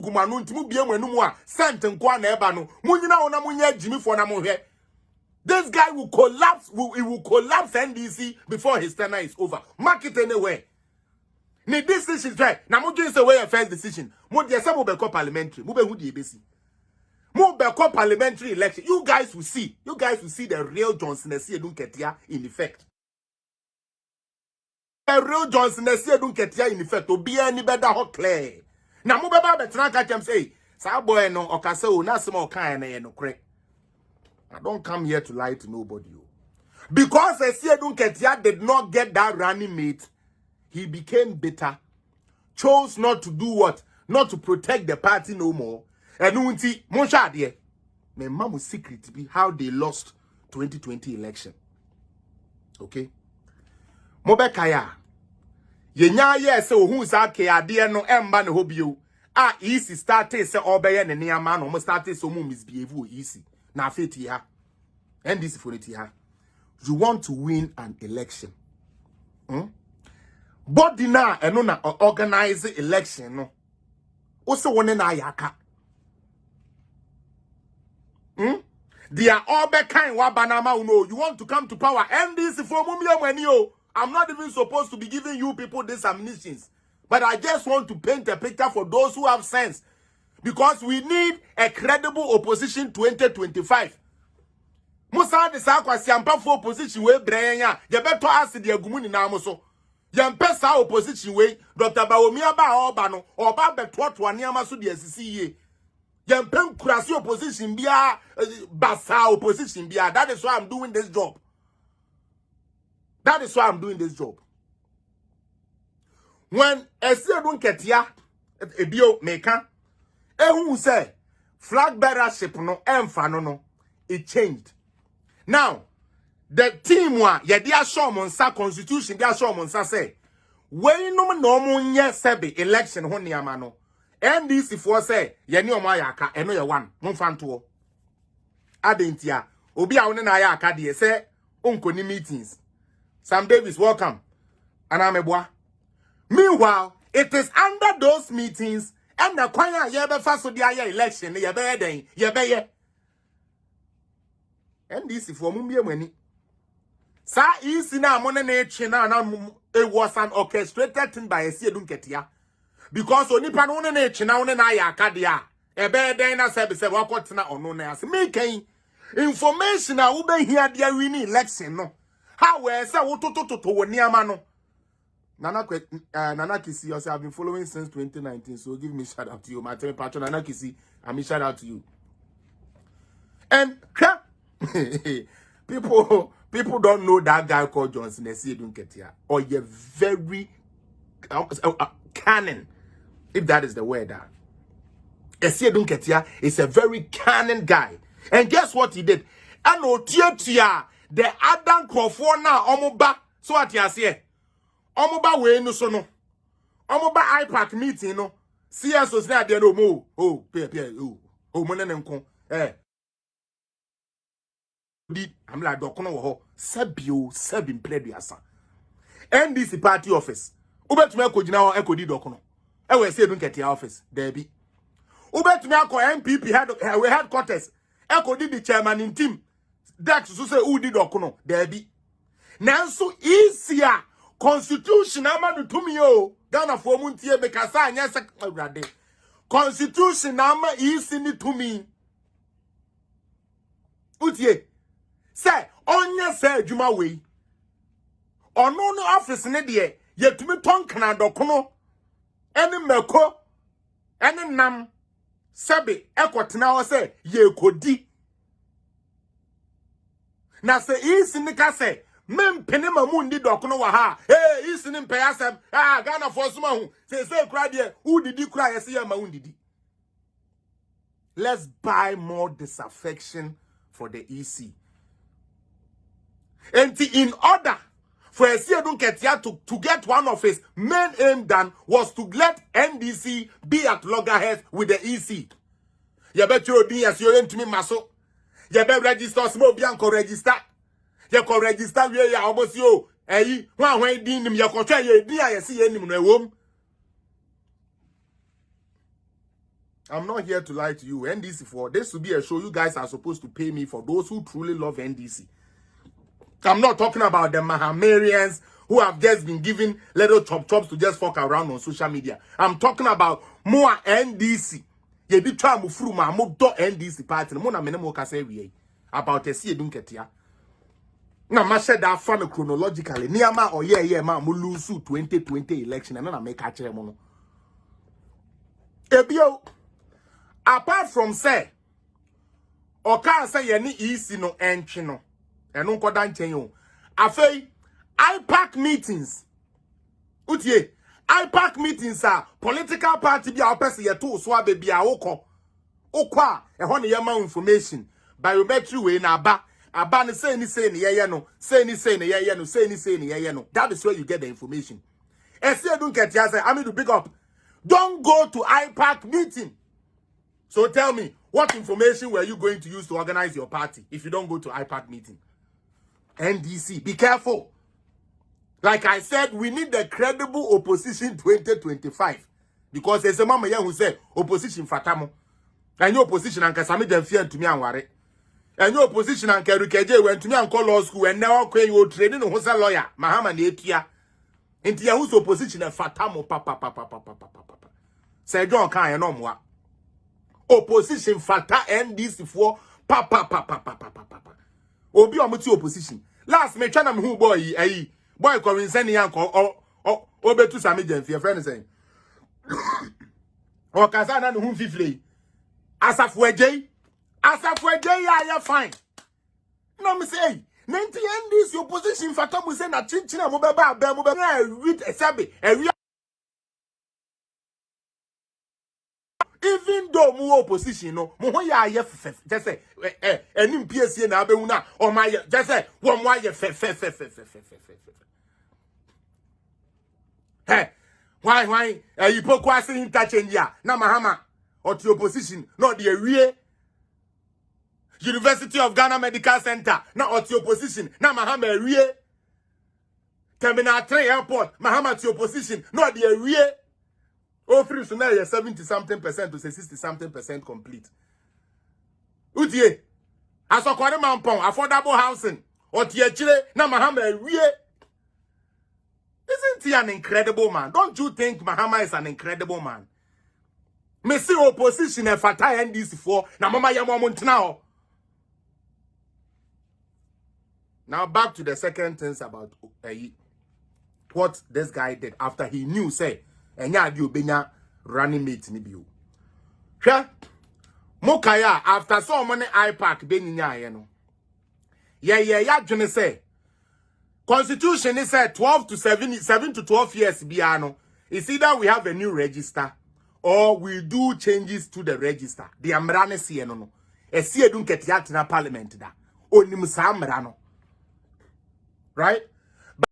Gumanu ntimu bie mu enum a sent nkwa na eba no. Munyina wona munye Jimmy for na mo hwe. This guy will collapse, he will collapse NDC before his tenure is over. Mark it anywhere. Ni this decision right. Now mo say where your first decision. Mo dey say mo be parliamentary. Mo be hu di ebesi. Mo be parliamentary election. You guys will see. You guys will see the real Johnson Nketia in effect. The real Johnson Nketia in effect. Obi any better hot clear. Now mo be betra catch am say, "Sa boy no okase o na sem o kan na no kre." I don't come here to lie to nobody. Because Nketia did not get that running mate, he became bitter. Chose not to do what? Not to protect the party no more. And unti Monsha dear. My mama's secret be how they lost 2020 election. Okay? Mobekaya. Yenya ye se ohun sa ke ade no emba ne hobio. Ah, easy started se obeye ne niama no mo started so mo misbehave easy. Na feti ha. NDC for it ha. You want to win an election. Body na eno na organize election no. Also one na yaka. They are all be kind wa banama uno. You want to come to power. NDC for mumia. I'm not even supposed to be giving you people these ammunitions. But I just want to paint a picture for those who have sense. Because we need a credible opposition 2025. Musa de sa kwasi ampa for opposition we brenya. Ye beto ase de agumu ni na amoso. Ye mpe sa opposition we Dr. Baomi aba oba no. Oba beto to aniama so de asisi ye. Ye mpe kurasi opposition bia basa opposition bia. That is why I'm doing this job. That is why I'm doing this job. When Nketia ebio meka who say flag bearership no emfa no it changed. Now the team wa ye dia show monsa constitution dia show monsa say we no nye sebe election ho niama no NDC for say ye ni omo ayaka eno ye one monfa nto adentia obi a woni na ayaka de say onkoni meetings. Sam Davis welcome anameboa. Meanwhile it is under those meetings and the kwanya ye be fa so dia ye election ye be den ye be ye NDC for mumbie mani sa isi na amone na echi na it was an orchestrated thing by Nketia because onipa no na echi na one na ya akade a e be den na se be se wakotena ono na ase me kan information a wo be hia dia win election no how we say wo tototo woni ama no Nana Kisi, you have been following since 2019, so give me shout out to you. My team patron, Nana Kisi, I mean shout out to you. And people don't know that guy called Johnson Nketia, or you're very cunning, if that is the word. Nketia is a very cunning guy, and guess what he did? And Nketia, the Adam Crawford now, Omoba, so what you say? Omoba we no so no. Omoba IPAC meeting no. CSOs na there no mo. Oh, mo na nko. I'm like dokono wo ho. Sebi pleduasa. NDC party office. Ubetumi akogina ho ekodi dokono. We say Nketia office. There be. Ubetumi akọ MPP headquarters. Ekodi the chairman in team. That so say who did dokono. There be. Nanso easier Constitution ama to me o Ghana for muntie bekasa anya se awrade Constitution ama isi ni to me utie say onye say adwuma we ono no office ne de yetumi tonkana dokono ene meko ene nam sebe ekotena ho say ye kodi na say isi ni ka say men penema mundi dokono wa ha isi ni mpe asem Ghana for suma hu say kra de who did kra yesi ya ma undidi. Let's buy more disaffection for the EC. And in order for Nketia to get one of his main aim done was to let NDC be at loggerheads with the EC. You bet you be as you to me maso. You bet register small bianco register. You can register we ya almost you. When din him you can try you see any no wom. I'm not here to lie to you. NDC for this to be a show. You guys are supposed to pay me for those who truly love NDC. I'm not talking about the Mahamarians who have just been given little chops to just fuck around on social media. I'm talking about more NDC. You be trying to through my NDC party. Mona menemo kase we about a see Nketia. Now, I said that from chronologically. Niama or yeah, ma mo lose 2020 election and then I make a chair mono. Ebio, apart from say, or can't say any easy no enchino. And no kodan chenyo. Afei, IPAC meetings. Utie, IPAC meetings are political party be our person ye to so baby a oko. Okwa, e ho ne yema information. Biometric way na aba ne say ni ye no. Say ni ye no. Say ni ye no. That is where you get the information. And say Nketia say, I mean to pick up. Don't go to IPAC meeting. So tell me, what information were you going to use to organize your party if you don't go to IPAC meeting? NDC, be careful. Like I said, we need the credible opposition 2025. Because there's a mama here who said, opposition fatamo. And your opposition and Kasami dem fear to me and worry. And your opposition and Kerukeje went to me and call law school and now you training who's a lawyer, Mahama Nketia. Into your whose opposition and fatamo papa. Say John Kaya no more. Opposition fata NDC for papa. Obi omuti opposition. Last me try na me hu boy ko send yan ko obetu sami dem fear friend say. O kasa na hu fifle. Asafu ejei ya fine. No me say, 90 this opposition fata mu say na chinchina mo beba read esabe even though mu opposition no mo ho ya just say enim PSC na abehu na o ma just say wo mo aye fe why you put kwase interchange ya na mahama or the opposition not the awie University of Ghana Medical Center na or the opposition na mahama awie Terminal 3 airport mahama to opposition not the awie. Oh, free so now you're 70-something% to say 60-something% complete. Udie, as a quarter man pound, affordable housing, or Tiachile, na Mahama, isn't he an incredible man? Don't you think Mahama is an incredible man? Me see opposition and Fatah NDC for na Mama Yamamont now. Now back to the second things about what this guy did after he knew, say, enya adi obenya running mate ni bio hwe mokaya after so money IPAC be nyinya ye no ya dwene say constitution is say 7 to 12 years bia no. It's either we have a new register or we do changes to the register. The amrane se no esi edu Nketia na parliament da onim sa amra no, right?